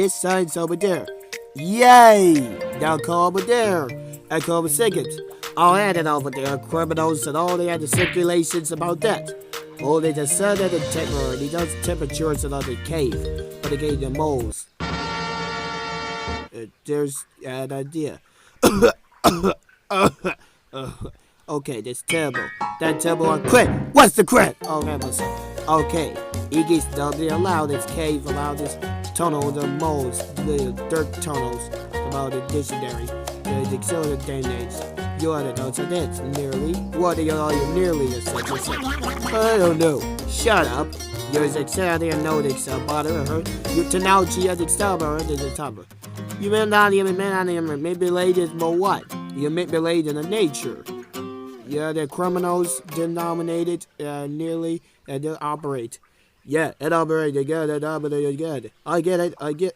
this sign's over there. Yay! Now come over there. And come seconds. I'll add it over there, criminals and all the other stipulations about that. Only the sun and the temporary does temperatures in the cave, but again the moles. There's an idea. Okay, that's terrible. That's terrible on crit. What's the crit? Oh, heavens. Okay, Iggy's don't allow this cave, allow this tunnel, the moles, the dirt tunnels, about the dictionary, the accelerated damage. You ought to know, so that's nearly. What are you nearly the second? I don't know. Shut up. You're exactly a notice about her. You technology at the top of the top. You may not even manipulated more what? You manipulated the nature. Yeah, the criminals denominated nearly and they operate. Yeah, it operates good, it operates good. I get it, okay,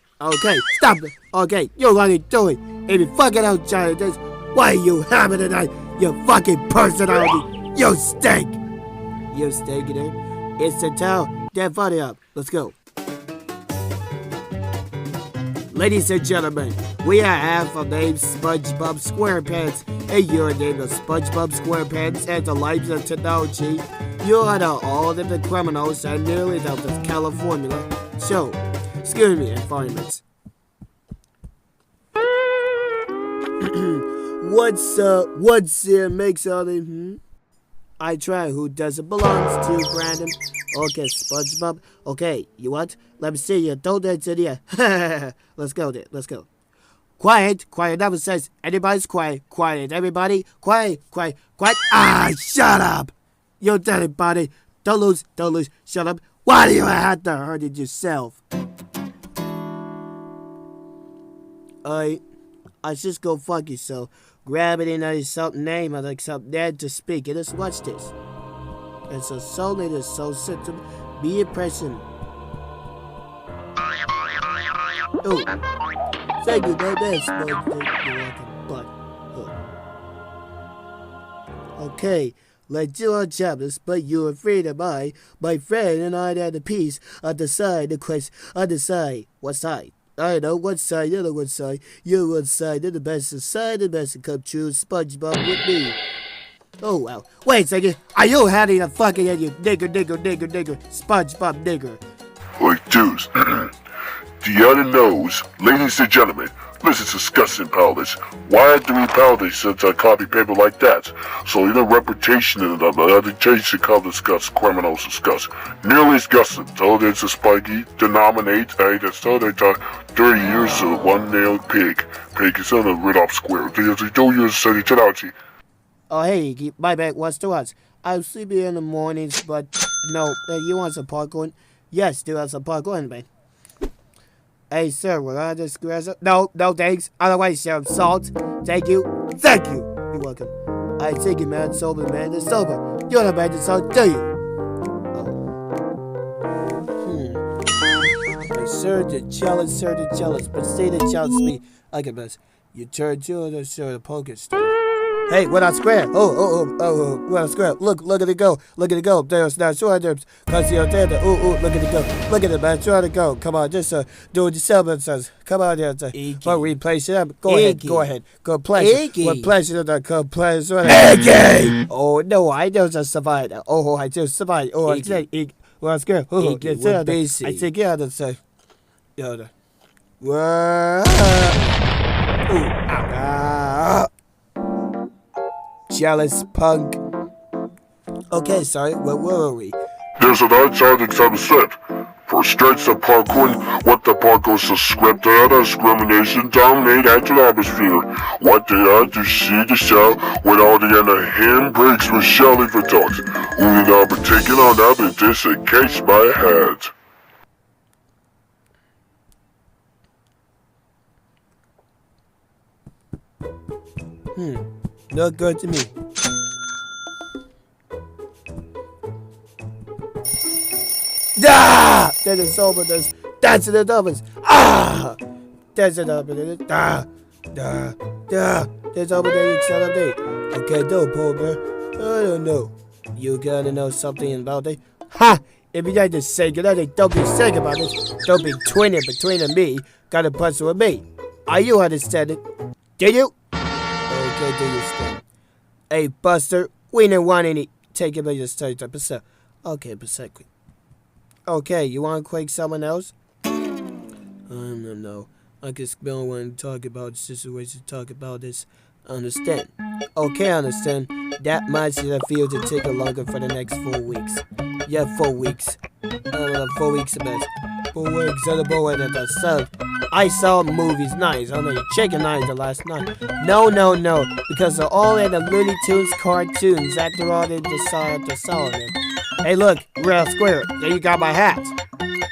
stop it. Okay, you what are you doing? If you fucking outside this, why you having tonight? You fucking personality. You stink. You stink it in. It's the town. Get funny up. Let's go. Ladies and gentlemen, we have a name SpongeBob SquarePants, and your name is SpongeBob SquarePants, and the lives of technology. You are all of the criminals and nearly the California. So, excuse me, environments. What's makes all the I try who doesn't belongs to Brandon. Okay, SpongeBob. Okay, you what? Let me see you. Don't answer there. Let's go there. Let's go. Quiet. Never says anybody's quiet. Quiet. Everybody. Quiet. Ah, shut up. You dirty body. Don't lose. Shut up. Why do you have to hurt it yourself? I just go fuck yourself. Grab it in something name or like something there to speak. And let's watch this. It's a soul in the soul system. Be a person. Oh. Thank you very much. Okay. Let's do our job. But you're afraid of my friend and I had a piece on the side. The question on the side. What side? I know what side, you know what side. You're one side, you're the best side, the best come true. SpongeBob with me. Oh, wow. Wait a second. Are you having a fucking at you nigger. SpongeBob nigger. Like dudes. The other knows, ladies and gentlemen, this is disgusting, palace. Why do we palace such a copy paper like that? So the reputation and the reputation can discuss criminals discuss. Nearly disgusting. So there's a spiky denominate that's so they 30 years of one-nailed pig. Pig is on the Rudolfsquare. There's 2 years of technology. Oh, hey, my back what's to us? I'm sleepy in the mornings, but no, you want some popcorn? Yes, do have some popcorn, man. Hey, sir, will I just grass up? No, thanks. Otherwise, some salt. Thank you. You're welcome. I take it, man. Sober, man. It's sober. You're not bad to salt, do you? Hey, sir, the jealous. But say the jealous me. I can best. You turn to the sir, the poker star. Hey, we're not square. Oh, we're not square. Look at it go. There's not sure there's cause you're dead. Look at it go. Look at it, man. Try to go. Come on, just do it yourself, man. Says, come on here. But we place it up. Go ahead. Go play. What pleasure to go play. Iggy! Oh no, I don't just survive. Oh, I just survive. Oh, I said Iggy. Well, square. Oh, get it. I take care of the say. Yoda. Jealous punk. Okay, sorry, where were we? There's an outside exam script. For strengths of parkour, what the parkour script that discrimination dominate at the atmosphere. What they are to see the show when all the other handbrakes were shelling for dogs. Who did not be taken on up in this in case my head. Not good to me. Ah! That is over this. That's the Dolphins. Ah! That's the Dolphins. That's over there. Accelerate. Okay, don't poor bear. I don't know. You gotta know something about it. Ha! If you like to say good, don't be saying about this. Don't be twinning between me. got a puzzle with me. Are you understanding? Do you? Okay, do you stand? Hey, Buster, we didn't want any. Take it by your study type of. Okay, quick. Okay, you want to quick someone else? No. I just don't want to talk about the situation, talk about this. Understand? Okay, understand. That much I feel to take longer for the next 4 weeks. Yeah, 4 weeks. 4 weeks about 4 weeks of the boy at the sun. I saw movies nice. I mean, chicken night the last night. No. Because they're all in the Looney Tunes cartoons. After all, they decided to sell it. Hey, look, Rudolfsquare. There you got my hat.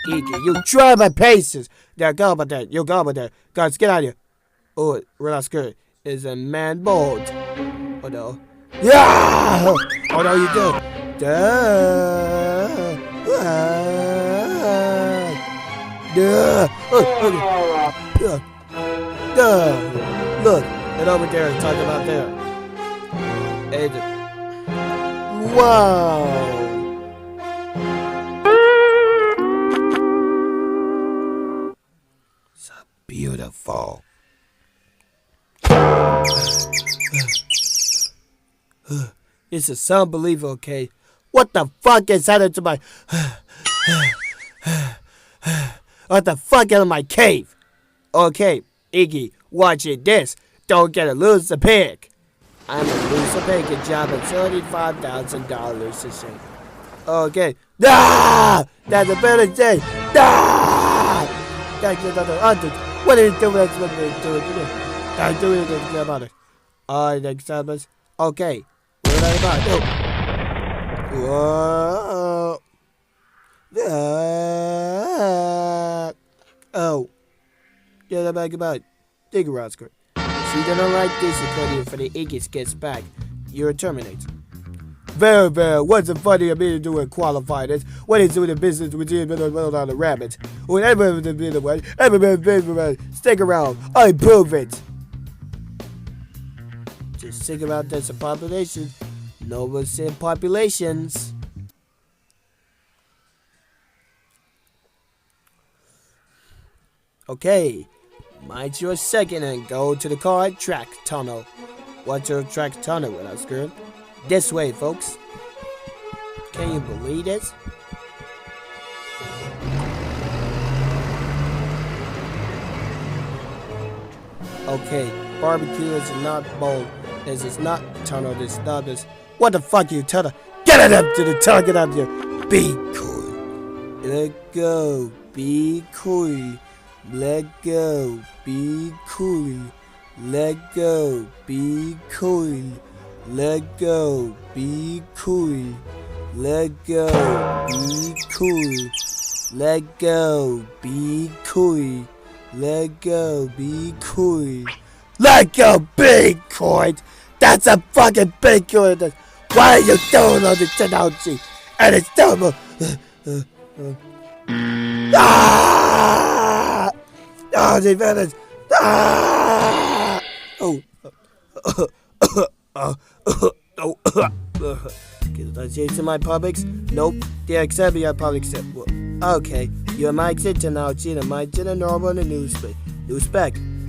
Iggy, you try my paces. There, go about that. You go about that. Guys, get out of here. Oh, Rudolfsquare is a man bold. Oh no. Yeah! Oh no, you do. Look, and over there, talk about there. And, wow! So beautiful. This is unbelievable, okay? What the fuck is happening to my... What the fuck out of my cave? Okay, Iggy, watching this. Don't get a loser pig. I'm a loser pig and job at $35,000 to say. Okay. Ah! That's a better day. Ah! What are you doing? That's what they're doing. I'm doing it about it. Alright, next time. Okay. What are about? Whoa. Oh. Yeah, I'm back about. Dig around, skirt. She didn't like this according for the Iggy gets back. You're terminated. Very, what's the funny of me to do and qualify this? What is doing the business with you on the rabbit? Whatever the bit of way, everybody, stick around. I prove it. Just think about this population. No one said populations. Okay, mind your second and go to the car track tunnel. What's your track tunnel with us, girl? This way, folks. Can you believe this? Okay, barbecue is not bold. This is not tunnel. This is not this. What the fuck you tunnel? Get it up to the tunnel. Get up there. Be cool. Let go. Be cool. Let go. Be cool. Let go. Be cool. Let go. Be cool. Let go. Be cool. Let go. Be cool. Let go. Be cool. Let go. Be cool. That's a fucking big cool. Why are you doing all this technology? And it's terrible. Ah! Oh, they vanished. Ah! Oh. Can I change to my publics? Nope. They accept me at public set. Okay. You're my exit technology and my general normal in the news spec.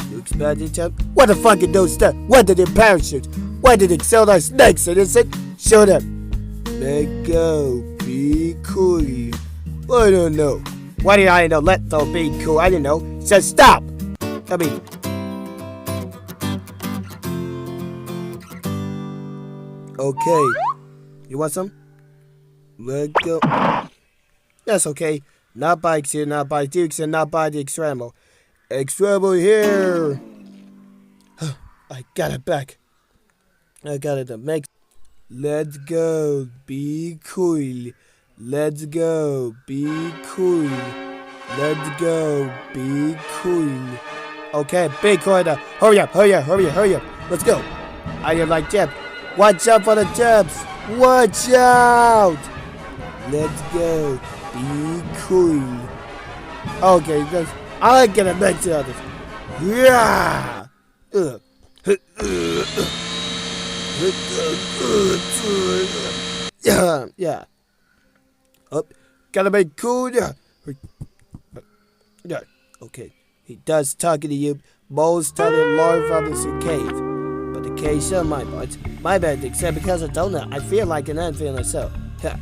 You expect it to... What the fucking those stuff? What did it parachute? Why did it sell our snakes? Is it? Show them. Let go. Be cool. I don't know. Why did I know? Let go be cool. I didn't know. Said stop. I mean... Okay. You want some? Let go. That's okay. Not bikes here, not by Dukes, and not by the Extremo. Extremo here. I got it back. I got it to make. Let's go. Be cool. Let's go. Be cool. Let's go. Be cool. Okay, big corner. Hurry up. Let's go. I didn't like that. Watch out for the jabs. Watch out. Let's go. Be cool. Okay, I get a next to this. Yeah. Yeah. Up. Gotta be cool. Yeah. Okay. He does talking to you. Moles started larva in the cave. But the cave showed my butt. My bad, except because I don't know. I feel like an ant feeling so. Huh.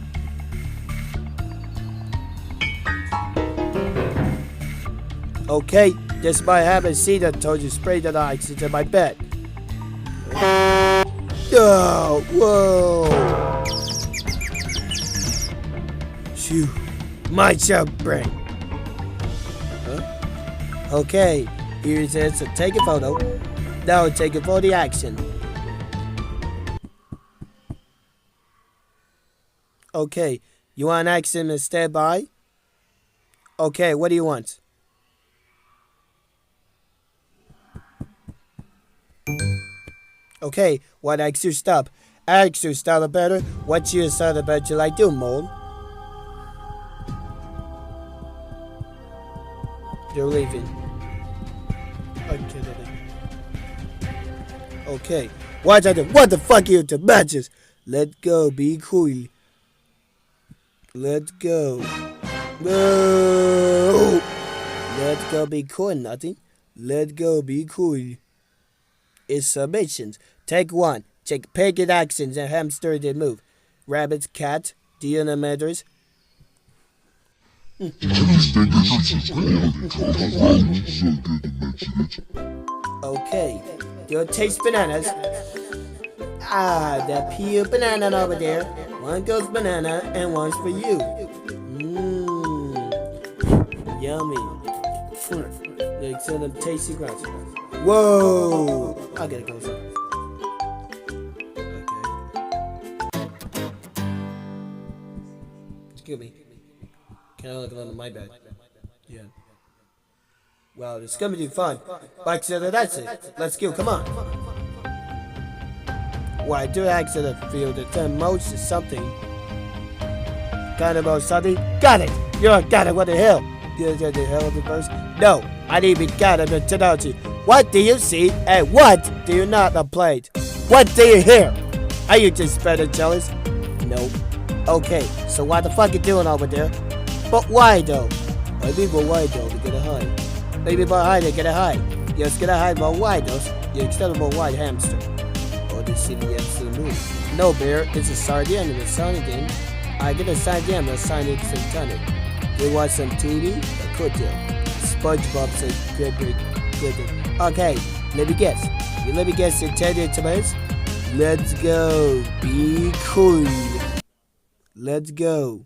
Okay, just by having seen that told you spray that ice into my bed. Oh, whoa. Phew. My job brain. Huh? Okay, here it is. So take a photo. Now take a photo action. Okay, you want action to stand by? Okay, what do you want? Okay, what makes you stop? Ask you start better. What you start about you like do, mole? You're leaving. Okay. What the fuck you to matches? Let go, be cool. Let go. No. Let go, be cool, nothing. Let go, be cool. It's submissions. Take one. Take packet actions and hamster did move. Rabbit, cat, Diana matters. Okay. You'll taste bananas. Ah, that peel banana over there. One goes banana and one's for you. Mmm. Yummy. Like some tasty grass. Whoa! I gotta go. Okay. Excuse me. Can I look under my bed? Yeah. Well, it's gonna be fun. Like so that's it. Let's go. Come on. Why do accident feel the term most is something? Kind of about something? Got it! You're got it, what the hell? You the hell of the first? No, I didn't even got it terminology. What do you see and what do you not apply? What do you hear? Are you just better jealous? Nope. Okay, so what the fuck you doing over there? But why though? Maybe but why though? We gotta hide. Maybe but hide, they gotta hide. Yes, gotta hide, but why though? The extendable white hamster. Or the CBS to the movie. No, Bear, it's a sardine in the Sonic game. I get a sardine and Sonic Santana. You watch some TV? I could do. SpongeBob says, good. Okay, let me guess. You let me guess your 10 tomatoes? Let's go. Be cool. Let's go.